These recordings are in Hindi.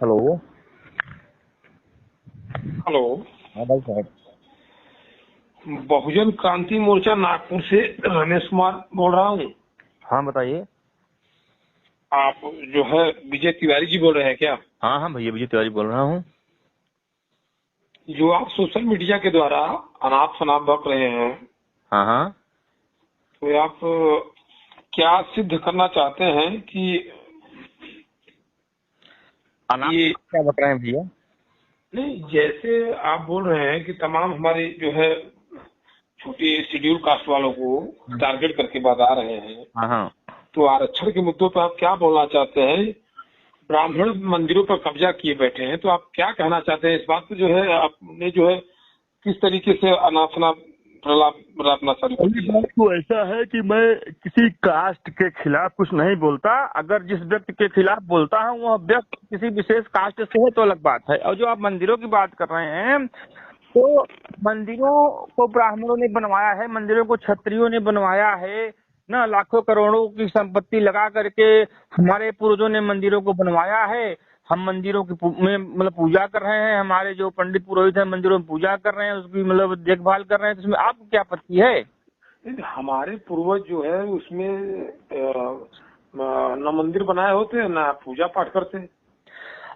हेलो। हेलो। हाँ भाई साहब। बहुजन क्रांति मोर्चा नागपुर से रमेश कुमार बोल रहा हूँ। हाँ बताइए। आप जो है विजय तिवारी जी बोल रहे हैं क्या? हाँ हाँ भैया विजय तिवारी बोल रहा हूँ। जो आप सोशल मीडिया के द्वारा अनाप शनाप बक रहे हैं, हाँ हाँ। तो आप क्या सिद्ध करना चाहते हैं कि अनाप ये क्या बता रहे हैं भैया? नहीं, जैसे आप बोल रहे हैं कि तमाम हमारे जो है छोटे शेड्यूल कास्ट वालों को टारगेट करके बता रहे हैं, हाँ हाँ। तो आरक्षण के मुद्दों पर आप क्या बोलना चाहते हैं? ब्राह्मण मंदिरों पर कब्जा किए बैठे हैं, तो आप क्या कहना चाहते हैं इस बात पे? जो है आपने जो है किस तरीके से अनापना प्रलाप रटना चालू कर पहली दिया बात है? तो ऐसा है कि मैं किसी कास्ट के खिलाफ कुछ नहीं बोलता। अगर जिस व्यक्ति के खिलाफ बोलता हूँ वह व्यक्ति किसी विशेष कास्ट से है तो अलग बात है। और जो आप मंदिरों की बात कर रहे हैं, तो मंदिरों को ब्राह्मणों ने बनवाया है, मंदिरों को क्षत्रियों ने बनवाया है ना। लाखों करोड़ों की संपत्ति लगा करके हमारे पूर्वजों ने मंदिरों को बनवाया है। हम मंदिरों की में मतलब पूजा कर रहे हैं, हमारे जो पंडित पुरोहित हैं मंदिरों में पूजा कर रहे हैं, उसकी मतलब देखभाल कर रहे हैं, तो इसमें आपको क्या आपत्ति है? नहीं, हमारे पूर्वज जो है उसमें न मंदिर बनाए होते हैं ना पूजा पाठ करते हैं।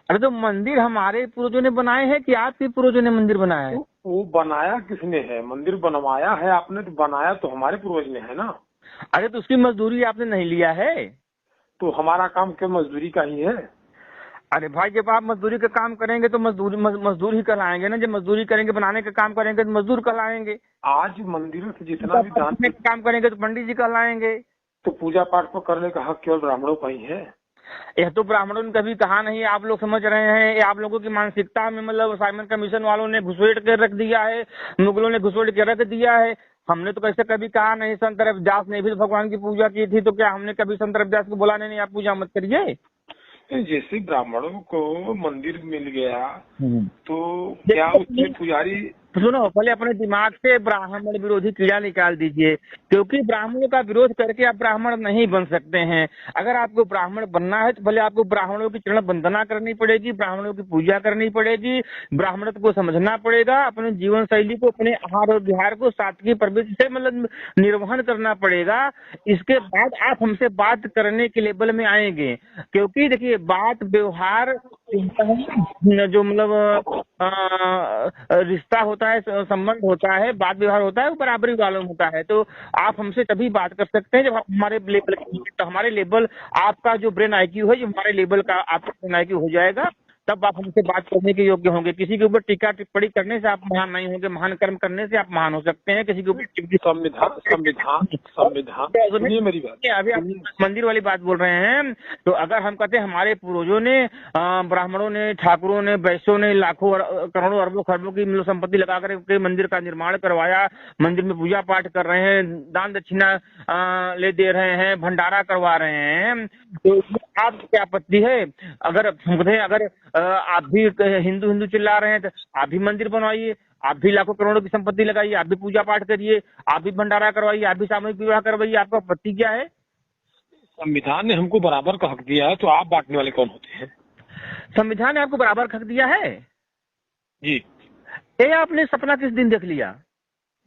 अरे तो मंदिर हमारे पूर्वजों ने बनाए हैं कि आपके पूर्वजों ने मंदिर बनाया है? तो वो बनाया किसने है? मंदिर बनवाया है आपने, तो बनाया तो हमारे पूर्वज ने है ना। अरे तो उसकी मजदूरी आपने नहीं लिया है? तो हमारा काम क्या मजदूरी का ही है? अरे भाई जब आप मजदूरी का काम करेंगे तो मजदूर ही कहलाएंगे ना। जब मजदूरी करेंगे, बनाने का काम करेंगे तो मजदूर कहलाएंगे। आज मंदिरों से जितना भी दान का काम करेंगे तो पंडित जी कहलाएंगे। तो पूजा पाठ को करने का हक केवल ब्राह्मणों का ही है। यह तो ब्राह्मणों ने कभी कहा नहीं, आप लोग समझ रहे हैं। ये आप लोगों की मानसिकता में मतलब साइमन कमीशन वालों ने घुसपैठ कर रख दिया है, मुगलों ने घुसपैठ कर रख दिया है। हमने तो कैसे कभी कहा नहीं। संत रविदास ने भी तो भगवान की पूजा की थी, तो क्या हमने कभी संत रविदास को बोला नहीं आप पूजा मत करिए? जैसे ब्राह्मणों को मंदिर मिल गया हम्म। तो क्या उसमें पुजारी? सुनो, पहले अपने दिमाग से ब्राह्मण विरोधी कीड़ा निकाल दीजिए, क्योंकि ब्राह्मणों का विरोध करके आप ब्राह्मण नहीं बन सकते हैं। अगर आपको ब्राह्मण बनना है तो पहले आपको ब्राह्मणों की चरण वंदना करनी पड़ेगी, ब्राह्मणों की पूजा करनी पड़ेगी, ब्राह्मणत्व को समझना पड़ेगा, अपने जीवन शैली को, अपने आहार और विहार को सादगी प्रवृत्ति से मतलब निर्वहन करना पड़ेगा। इसके बाद आप हमसे बात करने के लेवल में आएंगे। क्योंकि देखिए, बात व्यवहार जो मतलब रिश्ता होता है, संबंध होता है, बात व्यवहार होता है, वो बराबरी वालों में होता है। तो आप हमसे तभी बात कर सकते हैं जब आप हमारे लेवल, तो हमारे लेवल, आपका जो ब्रेन आईक्यू है, जो हमारे लेवल का आपका ब्रेन आईक्यू हो जाएगा, तब आप हमसे बात करने के योग्य होंगे। किसी के ऊपर टीका टिप्पणी करने से आप महान नहीं होंगे, महान कर्म करने से आप महान हो सकते हैं। किसी के ऊपर संविधान संविधान संविधान सुनिए मेरी बात, अभी आप मंदिर वाली बात बोल रहे हैं, तो अगर हम कहते हैं हमारे पूर्वजों ने, ब्राह्मणों ने, ठाकुरों ने, वैश्यों ने लाखों करोड़ों अरबों खरबों की मतलब संपत्ति लगा करके मंदिर का निर्माण करवाया, मंदिर में पूजा पाठ कर रहे हैं, दान दक्षिणा ले दे रहे हैं, भंडारा करवा रहे हैं, तो आप क्या आपत्ति है? अगर हम कहते हैं अगर आप भी हिंदू हिंदू चिल्ला रहे हैं तो आप भी मंदिर बनवाइए, आप भी लाखों करोड़ों की संपत्ति लगाइए, आप भी पूजा पाठ करिए, आप भी भंडारा करवाइए, आप भी सामूहिक विवाह करवाइए। आपका आपत्ति क्या है? संविधान ने हमको बराबर का हक दिया है, तो आप बांटने वाले कौन होते हैं? संविधान ने आपको बराबर का हक दिया है? जी। ये आपने सपना किस दिन देख लिया?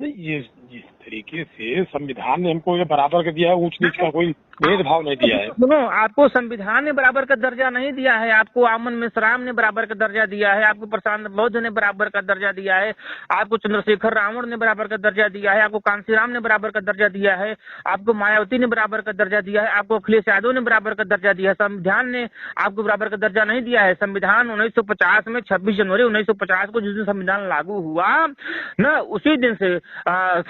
नहीं, ये जिस तरीके से संविधान ने हमको ये बराबर का दिया है, ऊंच नीच का कोई भेदभाव नहीं दिया है। सुनो, आपको संविधान ने बराबर का दर्जा नहीं दिया है, आपको आमन मिश्राम ने बराबर का दर्जा दिया है, आपको प्रशांत बौद्ध ने बराबर का दर्जा दिया है, आपको चंद्रशेखर रावण ने बराबर का दर्जा दिया है, आपको कांशीराम ने बराबर का दर्जा दिया है, आपको मायावती ने बराबर का दर्जा दिया है, आपको अखिलेश यादव ने बराबर का दर्जा दिया है। संविधान ने आपको बराबर का दर्जा नहीं दिया है। संविधान 1950 में 26 जनवरी 1950 को जिस दिन संविधान लागू हुआ ना, उसी दिन से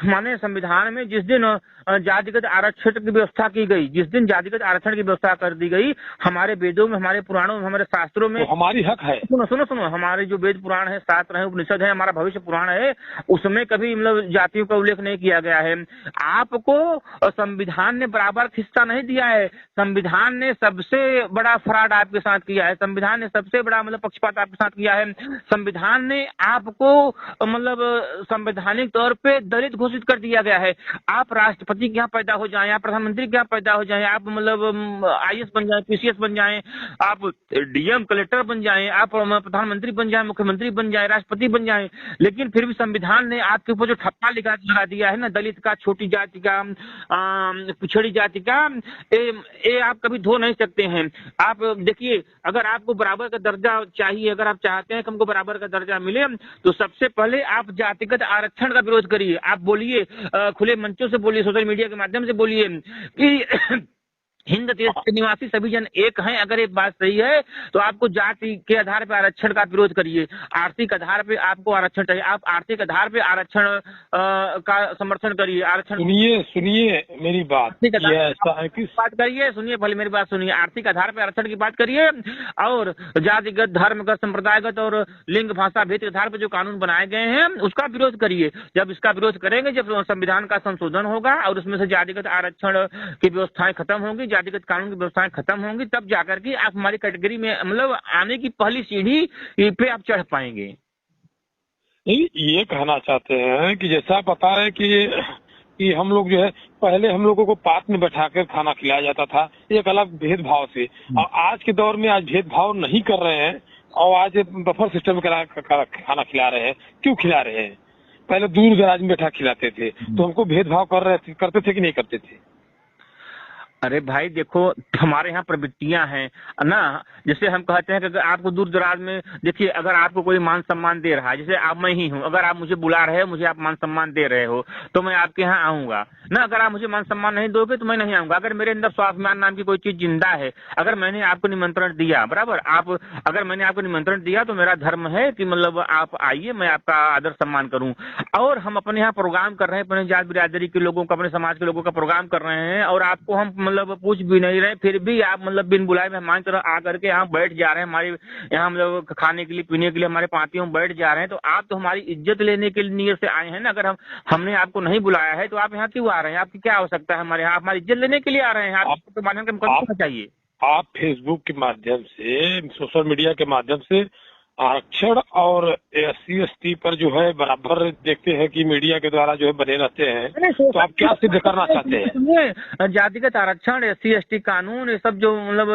माने संविधान में जिस दिन जातिगत आरक्षण की व्यवस्था की गई, जिस दिन जातिगत आरक्षण की व्यवस्था कर दी गई, हमारे वेदों में, हमारे पुराणों में, हमारे शास्त्रों में, तो हमारी हक है। सुनो सुनो सुनो, हमारे जो वेद पुराण है, शास्त्र है, उपनिषद है, हमारा भविष्य पुराण है, उसमें कभी मतलब जातियों का उल्लेख नहीं किया गया है। आपको संविधान ने बराबर हिस्सा नहीं दिया है। संविधान ने सबसे बड़ा फ्रॉड आपके साथ किया है। संविधान ने सबसे बड़ा मतलब पक्षपात आपके साथ किया है। संविधान ने आपको मतलब संवैधानिक तौर पे दलित घोषित कर दिया। दिया गया है। आप राष्ट्रपति के यहाँ पैदा हो जाएं, आप प्रधानमंत्री के यहाँ पैदा हो जाएं, आप मतलब आईएएस बन जाएं, पीसीएस बन जाएं, आप डीएम कलेक्टर बन जाएं, आप प्रधानमंत्री बन जाएं, मुख्यमंत्री बन जाएं, राष्ट्रपति बन जाएं, लेकिन फिर भी संविधान ने आपके ऊपर जो ठप्पा लगा दिया है ना, दलित का, छोटी जाति का, पिछड़ी जाति का, ये आप कभी धो नहीं सकते हैं। आप देखिए, अगर आपको बराबर का दर्जा चाहिए, अगर आप चाहते हैं कि हमको बराबर का दर्जा मिले, तो सबसे पहले आप जातिगत आरक्षण का विरोध करिए। आप बोलिए, खुले मंचों से बोलिए, सोशल मीडिया के माध्यम से बोलिए कि हिंद देश के निवासी सभी जन एक हैं। अगर ये बात सही है तो आपको जाति के आधार पर आरक्षण का विरोध करिए, आर्थिक आधार पे आपको आरक्षण चाहिए, आप आर्थिक आधार पे आरक्षण का समर्थन करिए। आरक्षण सुनिए मेरी बात, ये ऐसा है कि बात करिए, सुनिए पहले मेरी बात सुनिए। आर्थिक आधार पर आरक्षण की बात करिए और जातिगत, धर्मगत, संप्रदायगत और लिंग भाषा भेद के आधार पर जो कानून बनाए गए हैं उसका विरोध करिए। जब इसका विरोध करेंगे, जब संविधान का संशोधन होगा और उसमें से जातिगत आरक्षण की व्यवस्थाएं खत्म होंगी, जातिगत कानून की व्यवस्थाएं खत्म होंगी, तब जाकर के आप हमारी कैटेगरी में मतलब आने की पहली सीढ़ी पे आप चढ़ पाएंगे। ये कहना चाहते हैं कि जैसा पता है कि हम लोग जो है, पहले हम लोगों को पात में बैठाकर खाना खिलाया जाता था एक अलग भेदभाव से, और आज के दौर में आज भेदभाव नहीं कर रहे हैं और आज बफर सिस्टम खाना खिला रहे हैं। क्यों खिला रहे हैं? पहले दूर दराज में बैठा खिलाते थे, तो हमको भेदभाव करते थे कि नहीं करते थे? अरे भाई देखो, हमारे यहाँ प्रवृत्तियां हैं ना, जैसे हम कहते हैं कि अगर आपको दूर दराज में, देखिए अगर आपको कोई मान सम्मान दे रहा है, जैसे आप मैं ही हूँ, अगर आप मुझे बुला रहे हो, मुझे आप मान सम्मान दे रहे हो, तो मैं आपके यहाँ आऊंगा ना। अगर आप मुझे मान सम्मान नहीं दोगे तो मैं नहीं आऊंगा। अगर मेरे अंदर स्वाभिमान नाम की कोई चीज जिंदा है, अगर मैंने आपको निमंत्रण दिया, बराबर, अगर मैंने आपको निमंत्रण दिया तो मेरा धर्म है कि मतलब आप आइए, मैं आपका आदर सम्मान करूं। और हम अपने यहाँ प्रोग्राम कर रहे हैं, अपने जात बिरादरी के लोगों का, अपने समाज के लोगों का प्रोग्राम कर रहे हैं, और आपको हम मतलब पूछ भी नहीं रहे, फिर भी आप मतलब बिन बुलाए मेहमान की तरह आकर के यहाँ बैठ जा रहे हैं, हमारे यहाँ मतलब खाने के लिए, पीने के लिए हमारे पार्टियों में बैठ जा रहे हैं। तो आप तो हमारी इज्जत लेने के लिए नियत से आए हैं ना। अगर हमने आपको नहीं बुलाया है तो आप यहाँ क्यों आ रहे हैं? आपकी क्या आवश्यकता है हमारे यहाँ? हमारी इज्जत लेने के लिए आ रहे हैं। आपको माध्यम के करना चाहिए। आप फेसबुक के माध्यम से, सोशल मीडिया के माध्यम से आरक्षण और SC ST पर जो है बराबर देखते हैं कि मीडिया के द्वारा जो है बने रहते हैं, तो आप क्या सिद्ध करना चाहते हैं? जातिगत आरक्षण, SC ST कानून, ये सब जो मतलब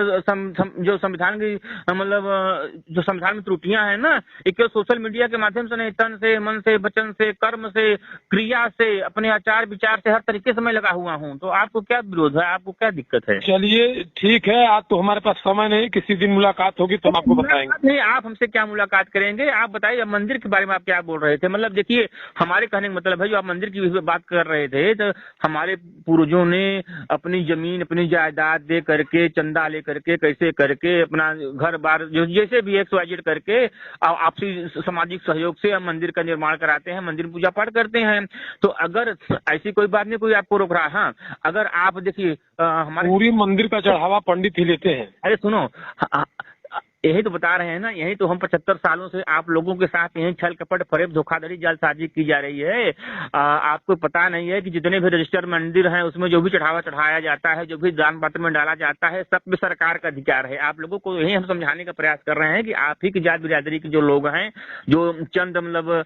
जो संविधान की मतलब जो संविधान में त्रुटियां हैं ना, एक सोशल मीडिया के माध्यम से नहीं, तन से, मन से, वचन से, कर्म से, क्रिया से, अपने आचार विचार से, हर तरीके से मैं लगा हुआ हूँ। तो आपको क्या विरोध है? आपको क्या दिक्कत है? चलिए ठीक है, आज तो हमारे पास समय नहीं, किसी दिन मुलाकात होगी तो हम आपको बताएंगे। नहीं, आप हमसे क्या मुलाकात करेंगे? आप बताइए, मंदिर के बारे में आप क्या बोल रहे थे? मतलब देखिए, हमारे कहने का मतलब है, जो आप मंदिर की बात कर रहे थे, तो हमारे पूर्वजों ने अपनी जमीन, अपनी जायदाद दे करके, चंदा ले करके, कैसे करके, अपना घर बार जो जैसे भी XYZ करके आपसी सामाजिक सहयोग से हम मंदिर का निर्माण कराते हैं, मंदिर पूजा पाठ करते हैं। तो अगर ऐसी कोई बात नहीं, कोई आपको रोक रहा। हाँ, अगर आप देखिए, हमारे पूरी मंदिर का चढ़ावा पंडित ही लेते हैं। अरे सुनो, यही तो बता रहे हैं ना, यही तो हम 75 सालों से आप लोगों के साथ यही छल कपट, फरेब, धोखाधड़ी, जालसाजी की जा रही है। आपको पता नहीं है कि जितने भी रजिस्टर्ड मंदिर हैं उसमें जो भी चढ़ावा चढ़ाया जाता है, जो भी दान पात्र में डाला जाता है, सब में सरकार का अधिकार है। आप लोगों को यही हम समझाने का प्रयास कर रहे हैं कि आप ही की जात बिरादरी के जो लोग हैं, जो चंद मतलब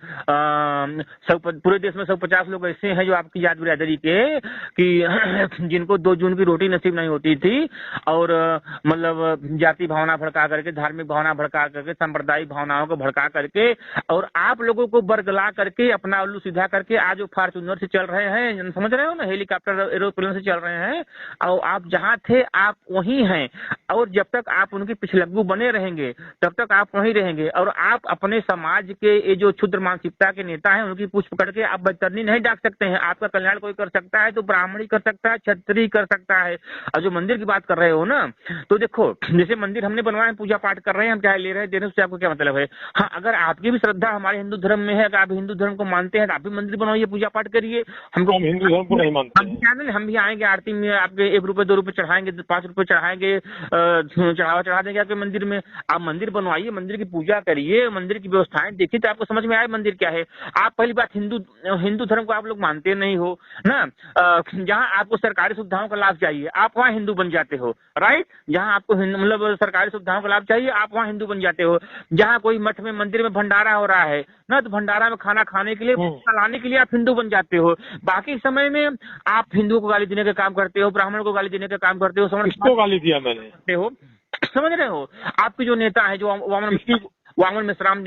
पूरे देश में 150 लोग ऐसे हैं जो आपकी जात बिरादरी के, कि जिनको 2 जून की रोटी नसीब नहीं होती थी, और मतलब जाति भावना भड़का करके, धार्मिक भावना भड़का करके, सांप्रदायिक भावनाओं को भड़का करके, और आप लोगों को बरगला करके, अपना उल्लू सीधा करके आज वो फॉर्च्यूनर से चल रहे हैं, समझ रहे हो ना, हेलीकॉप्टर, एरोप्लेन से चल रहे हैं, और आप जहां थे आप वहीं हैं। और जब तक आप उनके पिछलग्गू बने रहेंगे तब तक आप वहीं रहेंगे। और आप अपने समाज के ये जो क्षुद्र मानसिकता के नेता हैं, उनकी पूछ पकड़ के आप बदतरनी नहीं डाक सकते हैं। आपका कल्याण कोई कर सकता है तो ब्राह्मणी कर सकता है, क्षत्रिय कर सकता है। और जो मंदिर की बात कर रहे हो ना, तो देखो, जैसे मंदिर हमने बनवाए, पूजा पाठ कर रहे हैं, हम चाहे ले रहे हैं, देने, उससे आपको क्या मतलब है? हाँ, अगर आपकी भी श्रद्धा हमारे हिंदू धर्म में है, अगर आप हिंदू धर्म को मानते हैं तो आप भी मंदिर बनवाइए, पूजा पाठ करिए। हम हिंदू धर्म को नहीं मानते, हम भी आएंगे, आरती में आपके 1 रुपए 2 रुपए चढ़ाएंगे, 5 रुपए चढ़ाएंगे, चढ़ावा चढ़ा देंगे आपके मंदिर में। आप मंदिर बनवाइए, मंदिर की पूजा करिए, मंदिर की व्यवस्थाएं देखिए, तो आपको समझ में आए मंदिर क्या है। आप पहली बात, हिंदू धर्म को आप लोग मानते नहीं हो ना। जहाँ आपको सरकारी सुविधाओं का लाभ चाहिए, आप वहाँ हिंदू बन जाते हो, राइट। जहाँ आपको मतलब सरकारी सुविधाओं का लाभ चाहिए, बोलिए, आप वहाँ हिंदू बन जाते हो। जहाँ कोई मठ में मंदिर में भंडारा हो रहा है ना, तो भंडारा में खाना खाने के लिए, लाने के लिए आप हिंदू बन जाते हो। बाकी समय में आप हिंदू को गाली देने का काम करते हो, ब्राह्मण को गाली देने का काम करते हो, किसको गाली दिया मैंने? करते हो, समझ रहे हो? आपके जो नेता है, जो वामन मिश्राम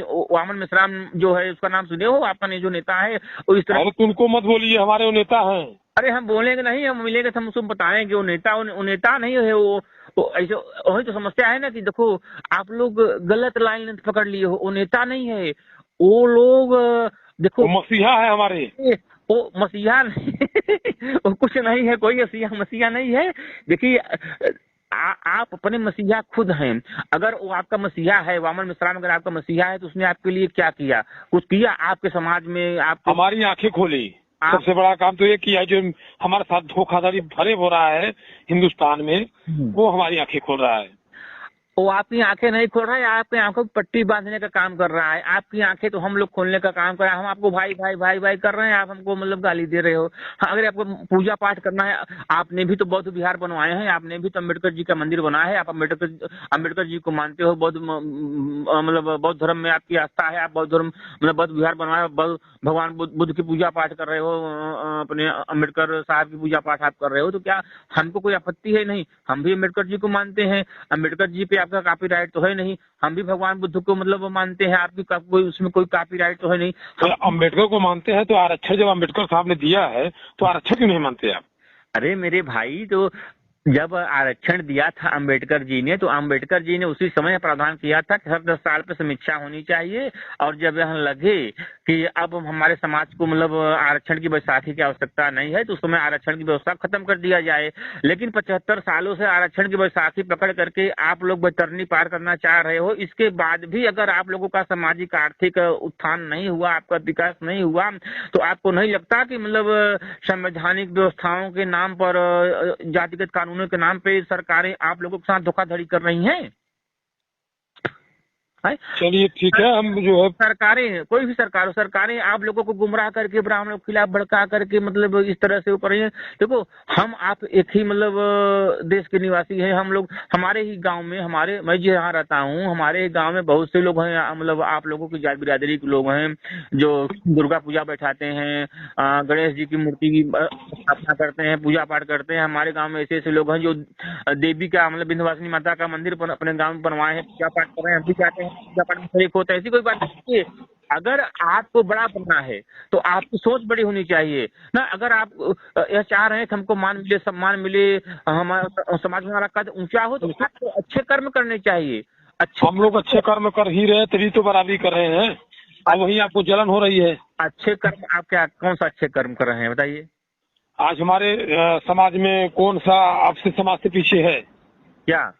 जो है, उसका नाम सुने हो? आपका नहीं जो नेता है वो इस तरह। अरे तुमको मत बोलिए, हमारे वो नेता हैं। अरे हम बोलेंगे नहीं, हम मिलेंगे तो हम उसको बताएंगे वो नेता नहीं है वो ऐसे। वही तो समस्या है ना कि देखो, आप लोग गलत लाइन पकड़ लिए हो। वो नेता नहीं है, वो लोग देखो, वो मसीहा है हमारे। वो मसीहा नहीं वो कुछ नहीं है, कोई मसीहा नहीं है। देखिए, आप अपने मसीहा खुद हैं। अगर वो आपका मसीहा है, वामन मिश्राम अगर आपका मसीहा है, तो उसने आपके लिए क्या किया? कुछ किया आपके समाज में? आप हमारी आंखें खोली। सबसे बड़ा काम तो ये किया जो हमारे साथ धोखाधड़ी भरे हो रहा है हिंदुस्तान में, वो हमारी आंखें खोल रहा है। वो आपकी आंखें नहीं खोल रहा है, आपकी आंखों की पट्टी बांधने का काम कर रहा है। आपकी आंखें तो हम लोग खोलने का काम कर रहे हैं। हम आपको भाई भाई भाई भाई कर रहे हैं, आप हमको मतलब गाली दे रहे हो। हाँ, अगर आपको पूजा पाठ करना है, आपने भी तो बौद्ध विहार बनवाए हैं, आपने भी तो अम्बेडकर जी का मंदिर बनाया है। आप अम्बेडकर जी को मानते हो, बौद्ध मतलब बौद्ध धर्म में आपकी आस्था है, आप बौद्ध धर्म मतलब बौद्ध विहार बनवाए, भगवान बुद्ध की पूजा पाठ कर रहे हो, अपने अम्बेडकर साहब की पूजा पाठ आप कर रहे हो, तो क्या हमको कोई आपत्ति है? नहीं, हम भी अम्बेडकर जी को मानते हैं। अम्बेडकर जी पे आपका कॉपीराइट तो है नहीं। हम भी भगवान बुद्ध को मतलब मानते हैं, आपकी कोई उसमें कोई कॉपीराइट तो है नहीं। तो अम्बेडकर को मानते हैं तो आरक्षण जब अम्बेडकर साहब ने दिया है तो आरक्षण क्यों नहीं मानते आप? अरे मेरे भाई, तो जब आरक्षण दिया था अम्बेडकर जी ने, तो अम्बेडकर जी ने उसी समय प्रावधान किया था कि हर 10 साल पे समीक्षा होनी चाहिए, और जब यहाँ लगे कि अब हमारे समाज को मतलब आरक्षण की बैसाखी की आवश्यकता नहीं है, तो उस समय आरक्षण की व्यवस्था खत्म कर दिया जाए। लेकिन 75 सालों से आरक्षण की बैसाखी पकड़ करके आप लोग बैतरनी पार करना चाह रहे हो। इसके बाद भी अगर आप लोगों का सामाजिक आर्थिक उत्थान नहीं हुआ, आपका विकास नहीं हुआ, तो आपको नहीं लगता कि मतलब संवैधानिक व्यवस्थाओं के नाम पर, जातिगत कानूनों के नाम पे सरकारें आप लोगों के साथ धोखाधड़ी कर रही हैं? चलिए ठीक है, हम जो है सरकारें, कोई भी सरकारें आप लोगों को गुमराह करके, ब्राह्मणों के खिलाफ भड़का करके मतलब इस तरह से ऊपर। देखो, हम आप एक ही मतलब देश के निवासी हैं। हम लोग हमारे ही गांव में, मैं जहाँ रहता हूँ, हमारे ही गांव में बहुत से लोग हैं, मतलब आप लोगों की जात बिरादरी के लोग हैं, जो दुर्गा पूजा बैठाते हैं, गणेश जी की मूर्ति की स्थापना करते हैं, पूजा पाठ करते हैं। हमारे गाँव में ऐसे ऐसे लोग हैं जो देवी का मतलब विंध्यवासिनी माता का मंदिर अपने गाँव में बनवाए हैं, पूजा पाठ कर रहे हैं। हम भी चाहते हैं पूजा पाठ में शरीक होता है, ऐसी कोई बात नहीं है। अगर आपको बड़ा बनना है तो आपकी सोच बड़ी होनी चाहिए ना। अगर आप यह चाह रहे हैं कि हमको मान मिले, सम्मान मिले, हमारा समाज में हमारा कद ऊंचा हो, तो आपको अच्छे कर्म करने चाहिए। हम लोग अच्छे कर्म कर ही रहे, तभी तो बराबरी कर रहे हैं। अब वही आपको जलन हो रही है। अच्छे कर्म आप क्या, कौन सा अच्छे कर्म कर रहे हैं बताइए? आज हमारे समाज में कौन सा आपसे समाज से पीछे है? क्या?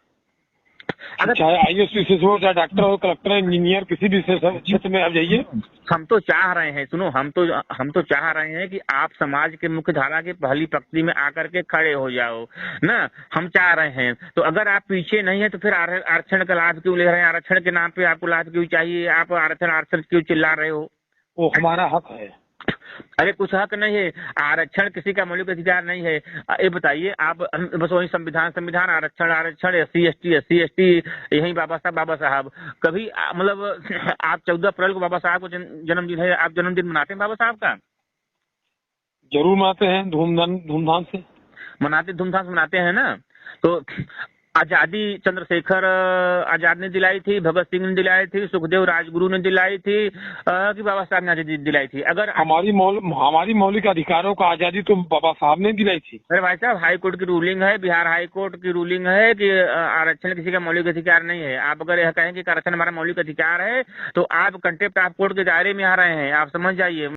अगर चाहे आईएएस हो, चाहे डॉक्टर हो, कलेक्टर, इंजीनियर, किसी भी क्षेत्र में आप जाइए। हम तो चाह रहे हैं, सुनो, हम तो चाह रहे हैं कि आप समाज के मुख्य धारा के पहली पंक्ति में आकर के खड़े हो जाओ ना। हम चाह रहे हैं, तो अगर आप पीछे नहीं है तो फिर आरक्षण का लाभ क्यों ले रहे हैं? आरक्षण के नाम पे आपको लाभ क्यों चाहिए? आप आरक्षण क्यों चिल्ला रहे हो? वो हमारा हक है। अरे कुछ हक नहीं है, आरक्षण किसी का मौलिक अधिकार नहीं है। ये बताइए आप, बस वही संविधान, आरक्षण, एससी एसटी, यही बाबा साहब। कभी मतलब आप 14 अप्रैल को बाबा साहब को जन्मदिन है, आप जन्मदिन मनाते हैं बाबा साहब का? जरूर मनाते हैं, धूमधाम से मनाते हैं ना। तो आजादी चंद्रशेखर आजाद ने दिलाई थी, भगत सिंह ने दिलाई थी, सुखदेव राजगुरु ने दिलाई थी, कि बाबा साहब ने आजादी दिलाई थी? अगर हमारी मौलिक अधिकारों का आजादी तो बाबा साहब ने दिलाई थी। अरे भाई साहब, हाई कोर्ट की रूलिंग है, बिहार हाई कोर्ट की रूलिंग है कि आरक्षण किसी का मौलिक अधिकार नहीं है। आप अगर यह कहें कि आरक्षण हमारा मौलिक अधिकार है, तो आप कंटेम्प्ट ऑफ कोर्ट के दायरे में आ रहे हैं, आप समझ जाइए।